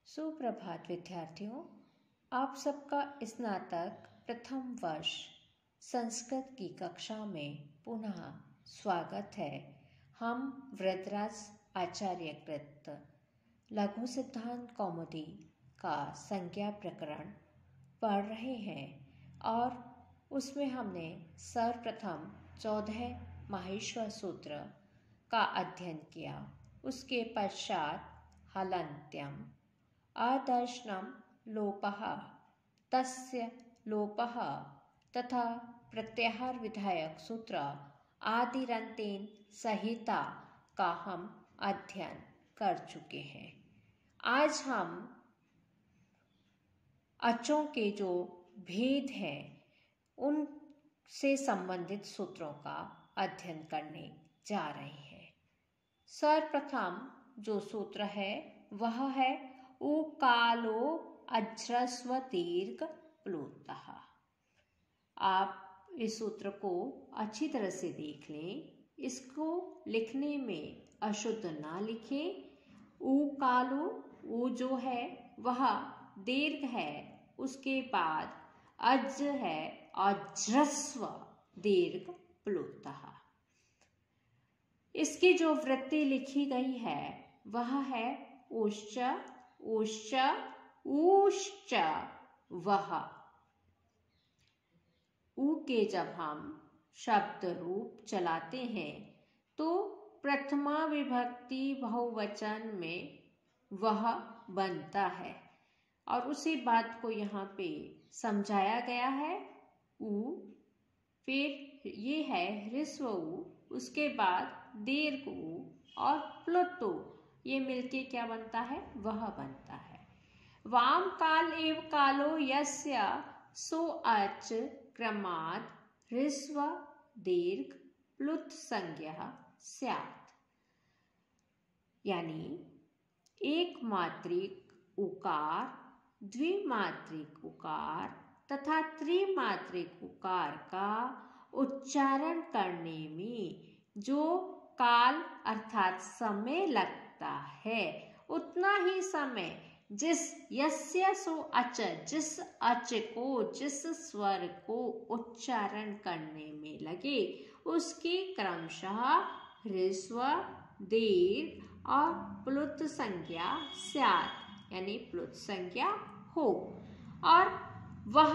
सुप्रभात विद्यार्थियों, आप सबका स्नातक प्रथम वर्ष संस्कृत की कक्षा में पुनः स्वागत है। हम वृद्धराज आचार्य कृत लघु सिद्धांत कौमुदी का संज्ञा प्रकरण पढ़ रहे हैं और उसमें हमने सर्वप्रथम 14 माहेश्वर सूत्र का अध्ययन किया। उसके पश्चात हलन्त्यम, आदर्शनम लोपः, तस्य लोपः तथा प्रत्याहार विधायक सूत्र आदिरंतेन संहिता का हम अध्ययन कर चुके हैं। आज हम अचों के जो भेद हैं उनसे संबंधित सूत्रों का अध्ययन करने जा रहे हैं। सर्वप्रथम जो सूत्र है वह है उकालो अज्रस्व दीर्घ प्लुतः। आप इस सूत्र को अच्छी तरह से देख लें। इसको लिखने में अशुद्ध ना लिखें। उकालो, उ जो है वह दीर्घ है, उसके बाद अज है अज्रस्व दीर्घ प्लुतः। इसकी जो वृत्ति लिखी गई है वह है उश्च उश्च ऊश्च वह। ऊ के जब हम शब्द रूप चलाते हैं तो प्रथमा विभक्ति बहुवचन में वह बनता है और उसी बात को यहाँ पे समझाया गया है। ऊ, फिर ये है ह्रस्व ऊ, उसके बाद दीर्घ ऊ और प्लुत ऊ, ये मिलके क्या बनता है? वह बनता है। वाम काल एव कालो यस्य सो अच क्रमात् ह्रस्व दीर्घ प्लुत संज्ञः स्यात्। यानी एक मात्रिक उकार, द्विमात्रिक उकार तथा त्रिमात्रिक उकार का उच्चारण करने में जो काल अर्थात समय लगता है उतना ही समय जिस यस्य सो अच, जिस अच को, जिस स्वर को उच्चारण करने में लगे उसकी क्रमशः ह्रस्व, दीर्घ और प्लुत संज्ञा स्यात्, यानी प्लुत संज्ञा हो। और वह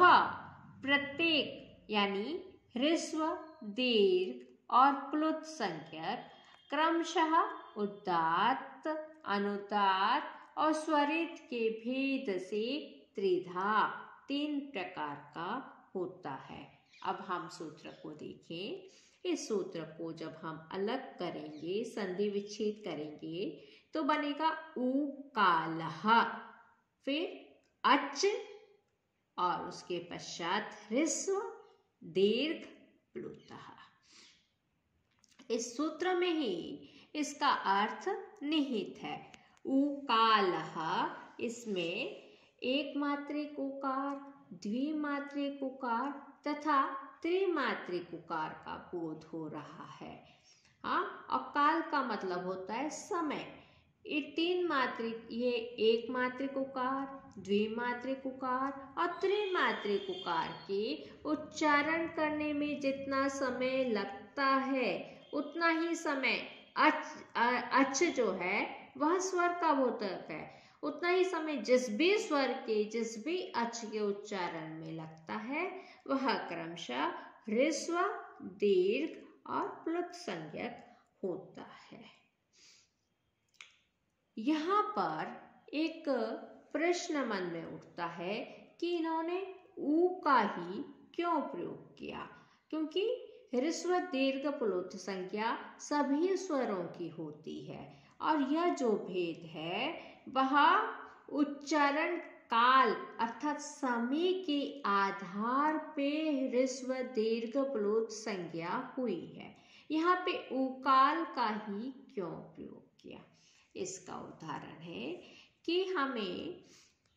प्रत्येक यानी ह्रस्व, दीर्घ और प्लुत संज्ञक क्रमशः उदात्त, अनुदात्त और स्वरित के भेद से त्रिधा, 3 प्रकार का होता है। अब हम सूत्र को देखें। इस सूत्र को जब हम अलग करेंगे, संधि विच्छेद करेंगे तो बनेगा उकालः, फिर अच और उसके पश्चात ह्रस्व, दीर्घ, प्लुतः। इस सूत्र में ही इसका अर्थ निहित है। उकालः, इसमें एक मात्रिक उकार, द्विमात्रिक उकार तथा त्रिमात्रिक उकार का बोध हो रहा है। हाँ, और काल का मतलब होता है समय। ये 3 मात्रिक, ये एक मात्रिक उकार, द्विमात्रिक उकार और त्रिमात्रिक उकार के उच्चारण करने में जितना समय लगता है उतना ही समय अच जो है वह स्वर का बोधक है। उतना ही समय जिस भी स्वर के, जिस भी अच के उच्चारण में लगता है वह क्रमशः ह्रस्व, दीर्घ और प्लुत संज्ञक होता है। यहाँ पर एक प्रश्न मन में उठता है कि इन्होंने ऊ का ही क्यों प्रयोग किया? क्योंकि ह्रस्व, दीर्घ, प्लुत संज्ञा सभी स्वरों की होती है और यह जो भेद है वह उच्चारण काल अर्थात समय के आधार पे ह्रस्व, दीर्घ, प्लुत संज्ञा हुई है। यहाँ पे उकाल का ही क्यों प्रयोग किया? इसका उदाहरण है कि हमें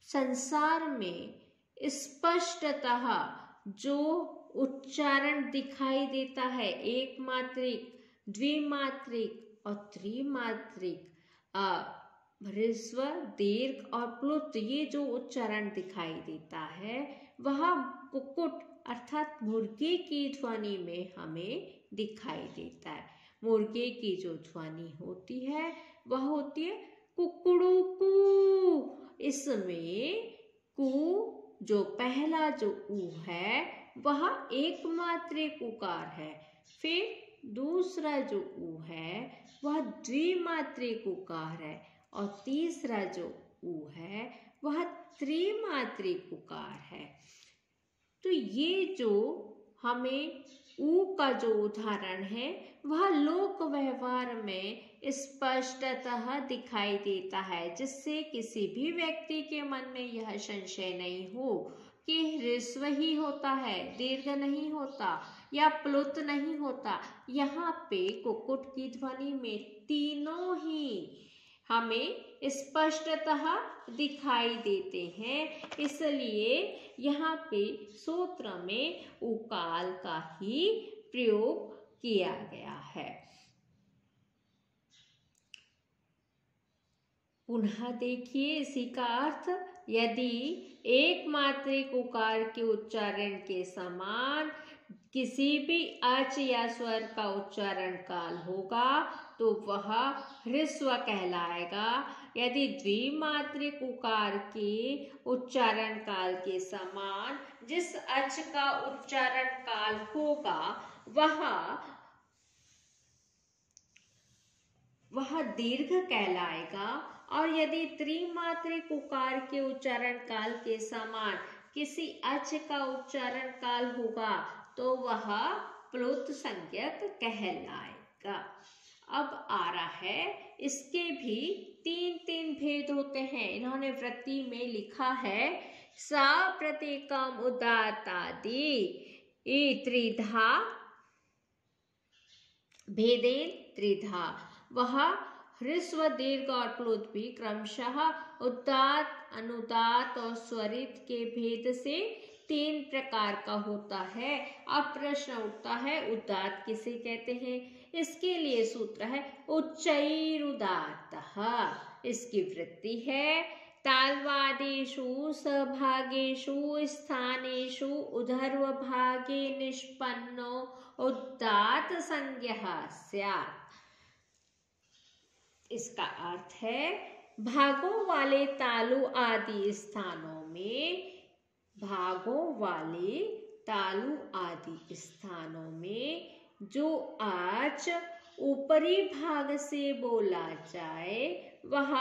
संसार में स्पष्टतः जो उच्चारण दिखाई देता है, एक मात्रिक, द्विमात्रिक और त्रिमात्रिक ह्रस्व, दीर्घ और प्लुत ये जो उच्चारण दिखाई देता है वह कुक्कुट अर्थात मुर्गे की ध्वनि में हमें दिखाई देता है। मुर्गे की जो ध्वनि होती है वह होती है कुकड़ू कू। इसमें कू जो पहला जो ऊ है वह एकमात्रिक उकार है। फिर दूसरा जो ऊ है वह द्विमात्रिक उकार है और तीसरा जो ऊ है वह त्रिमात्रिक उकार है। तो ये जो हमें ऊ का जो उदाहरण है वह लोक व्यवहार में स्पष्टतः दिखाई देता है, जिससे किसी भी व्यक्ति के मन में यह संशय नहीं हो कि ह्रस्व ही होता है, दीर्घ नहीं होता या प्लुत नहीं होता। यहाँ पे कुक्कुट की ध्वनि में तीनों ही हमें स्पष्टतः दिखाई देते हैं, इसलिए यहाँ पे सूत्र में उकाल का ही प्रयोग किया गया है। पुनः देखिए इसी का अर्थ, यदि एक मात्रिक उकार के उच्चारण के समान किसी भी अच या स्वर का उच्चारण काल होगा तो वह ह्रस्व कहलाएगा। यदि द्विमात्रिक उकार के उच्चारण काल के समान जिस अच का उच्चारण काल होगा वह दीर्घ कहलाएगा, और यदि त्रिमात्रिक उकार के उच्चारण काल के समान किसी अच का उच्चारण काल होगा तो वह प्लुत संज्ञक कहलाएगा। अब आ रहा है, इसके भी तीन भेद होते हैं। इन्होंने वृत्ति में लिखा है सा प्रतीकम उदात्तादि त्रिधा भेदेन त्रिधा। वह ह्रस्व, दीर्घ और प्लुत भी क्रमशः उदात्त, अनुदात्त और स्वरित के भेद से 3 प्रकार का होता है। अब प्रश्न उठता है उदात्त किसे कहते हैं? इसके लिए सूत्र है उच्चैरुदात्तः। इसकी वृत्ति है तालवादेषु सहभागेषु स्थानेषु ऊर्ध्वभागे निष्पन्नो उदात्त संज्ञः स्यात्। इसका अर्थ है भागों वाले तालु आदि स्थानों में, भागों वाले तालु आदि स्थानों में जो आच ऊपरी भाग से बोला जाए वह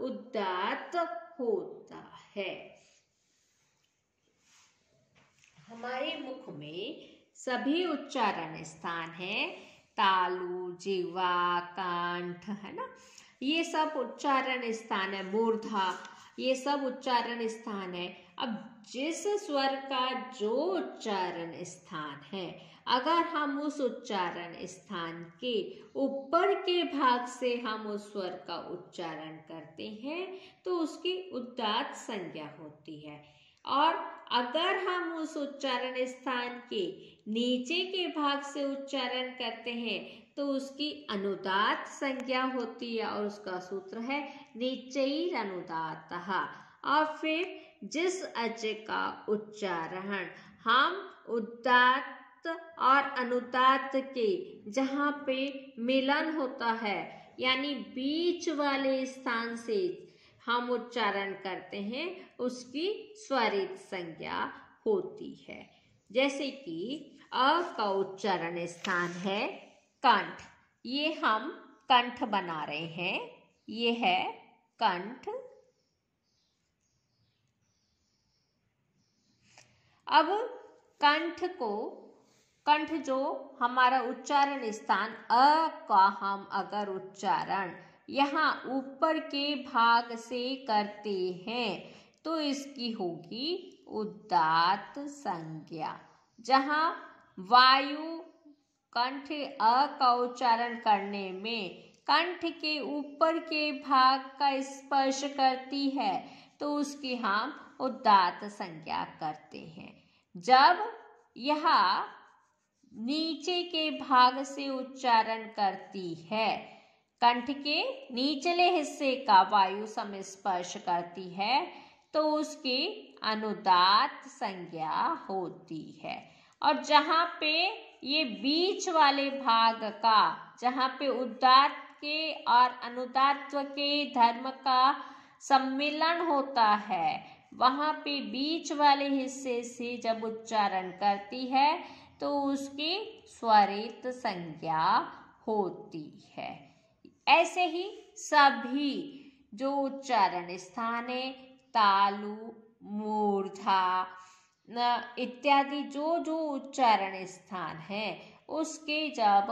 उदात्त होता है। हमारे मुख में सभी उच्चारण स्थान है, तालु, जिह्वा, कंठ, है ना, ये सब उच्चारण स्थान है, मूर्धा, ये सब उच्चारण स्थान है। अब जिस स्वर का जो उच्चारण स्थान है, अगर हम उस उच्चारण स्थान के ऊपर के भाग से हम उस स्वर का उच्चारण करते हैं तो उसकी उदात्त संज्ञा होती है, और अगर हम उस उच्चारण स्थान के नीचे के भाग से उच्चारण करते हैं तो उसकी अनुदात्त संज्ञा होती है, और उसका सूत्र है नीचैर अनुदात्तः। और फिर जिस अच का उच्चारण हम उदात्त और अनुदात्त के जहाँ पे मिलन होता है, यानी बीच वाले स्थान से हम उच्चारण करते हैं, उसकी स्वरित संज्ञा होती है। जैसे कि अ का उच्चारण स्थान है कंठ, ये हम कंठ बना रहे हैं, ये है कंठ। अब कंठ जो हमारा उच्चारण स्थान अ का हम अगर उच्चारण यहाँ ऊपर के भाग से करते हैं तो इसकी होगी उदात्त संज्ञा। जहाँ वायु कंठ अ का उच्चारण करने में कंठ के ऊपर के भाग का स्पर्श करती है तो उसकी हम उदात्त संज्ञा करते हैं। जब यह नीचे के भाग से उच्चारण करती है कंठ के निचले हिस्से का वायु संस्पर्श करती है तो उसकी अनुदात्त संज्ञा होती है। और जहाँ पे ये बीच वाले भाग का, जहाँ पे उदात्त के और अनुदात्त के धर्म का सम्मिलन होता है, वहाँ पे बीच वाले हिस्से से जब उच्चारण करती है तो उसकी स्वरित संज्ञा होती है। ऐसे ही सभी जो उच्चारण स्थान है, तालु, मूर्धा इत्यादि जो उच्चारण स्थान है, उसके जब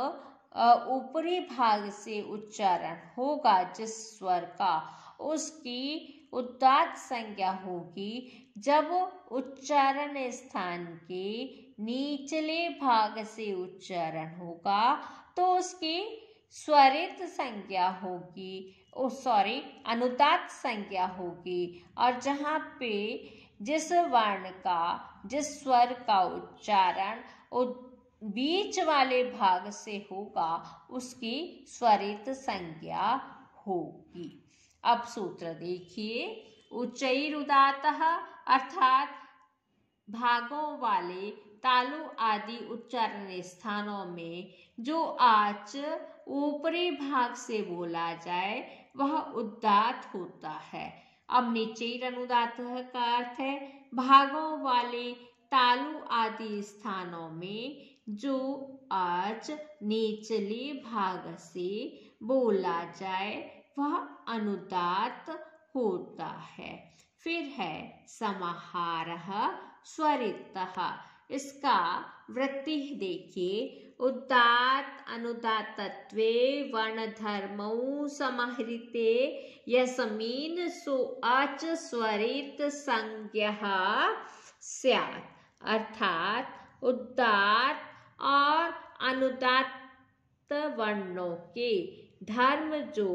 ऊपरी भाग से उच्चारण होगा जिस स्वर का, उसकी उदात्त संज्ञा होगी। जब उच्चारण स्थान के निचले भाग से उच्चारण होगा तो उसकी स्वरित संज्ञा होगी, अनुदात्त संज्ञा होगी। और जहाँ पे जिस वर्ण का, जिस स्वर का उच्चारण बीच वाले भाग से होगा, उसकी स्वरित संज्ञा होगी। अब सूत्र देखिए, उच्चैरुदात्तः अर्थात भागों वाले तालु आदि उच्चारण स्थानों में जो आच ऊपरी भाग से बोला जाए वह उदात्त होता है। अब निचैर अनुदात्तः का अर्थ है भागों वाले तालु आदि स्थानों में जो आच निचले भाग से बोला जाए वह अनुदात्त होता है। फिर है समाहारः स्वरितः। इसका वृत्ति देखिए, उदात्त अनुदात्तत्वे वर्णधर्मौ समाहृते यस्मिन् सो आच स्वरित संज्ञः स्यात्। अर्थात उदात्त और अनुदात्त वर्णों के धर्म जो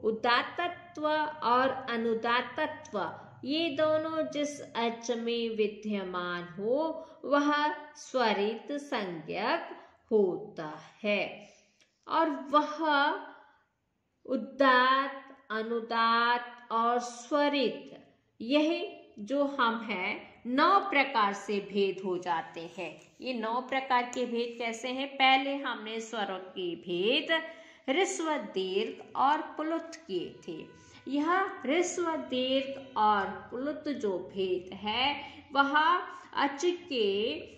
उदात्तत्व और अनुदात्तत्व ये दोनों जिस अच में विद्यमान हो वह स्वरित संज्ञक होता है। और वह उदात्त, अनुदात्त और स्वरित, यह जो हम हैं 9 प्रकार से भेद हो जाते हैं। ये 9 प्रकार के भेद कैसे हैं? पहले हमने स्वरों के भेद ह्रस्व, दीर्घ और प्लुत किए थे। यह ह्रस्व, दीर्घ और प्लुत जो भेद है वह अच के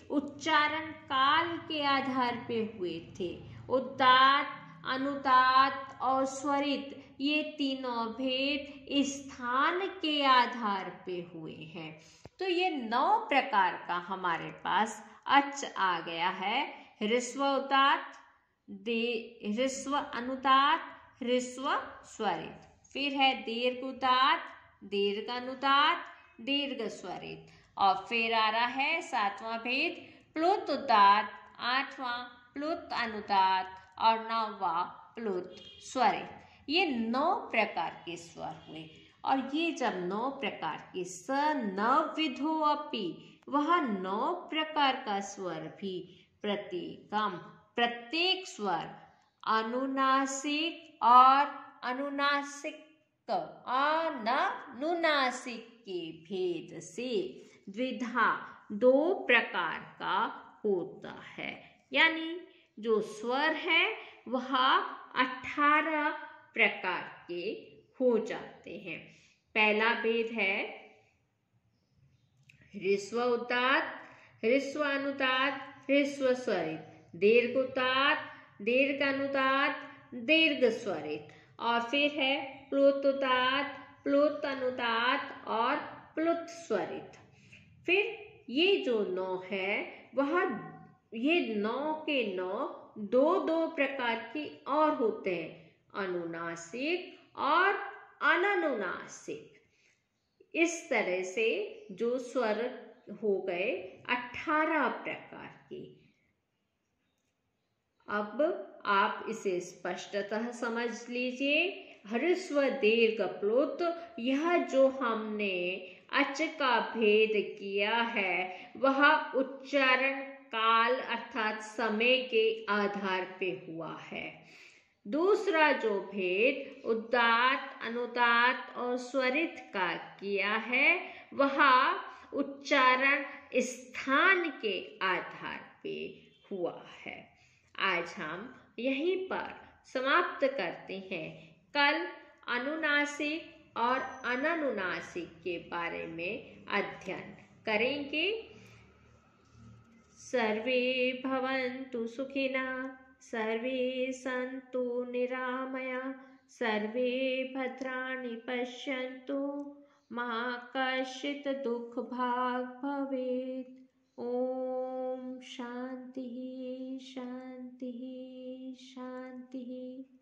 उच्चारण काल के आधार पे हुए थे। उदात्त, अनुदात्त और स्वरित ये तीनों भेद स्थान के आधार पे हुए हैं। तो ये 9 प्रकार का हमारे पास अच आ गया है। ह्रस्व उदात्त, ह्रस्व अनुदात्त, ह्रस्व स्वरित। फिर है दीर्घ उदात्त, दीर्घ अनुदात्त, दीर्घ स्वरित। और फिर आ रहा है 7वां भेद प्लुत उदात्त, 8वां प्लुत अनुदात्त और 9वां प्लुत स्वरित। ये 9 प्रकार के स्वर हुए। और ये जब 9 प्रकार के स नवविधो अपि, वह 9 प्रकार का स्वर भी प्रत्येकम, प्रत्येक स्वर अनुनासिक और अनुनासिक अनुनासिक के भेद से द्विधा 2 प्रकार का होता है। यानी जो स्वर है वह 18 प्रकार के हो जाते हैं। पहला भेद है ह्रस्व उदात्त, ह्रस्व अनुदात्त, ह्रस्व स्वरित, दीर्घ उदात्त, दीर्घ अनुदात्त, दीर्घ स्वरित। और फिर है प्लुत उदात्त, प्लुत अनुदात्त और प्लुत स्वरित। फिर ये जो 9 है वह ये 9 के 9 2 प्रकार के और होते हैं, अनुनासिक और अननुनासिक। इस तरह से जो स्वर हो गए 18 प्रकार के। अब आप इसे स्पष्टतः समझ लीजिए। ह्रस्व, दीर्घ, प्लुत, यह जो हमने अच का भेद किया है वह उच्चारण काल अर्थात समय के आधार पे हुआ है। दूसरा जो भेद उदात्त, अनुदात्त और स्वरित का किया है वह उच्चारण स्थान के आधार पे हुआ है। आज हम यहीं पर समाप्त करते हैं। कल अनुनासिक और अननुनासिक के बारे में अध्ययन करेंगे। सर्वे भवन्तु सुखिनः, सर्वे सन्तु निरामया, सर्वे भद्राणि पश्यन्तु, मा कश्चित् दुःखभाग् भवेत्। ओम शांति शांति शांति।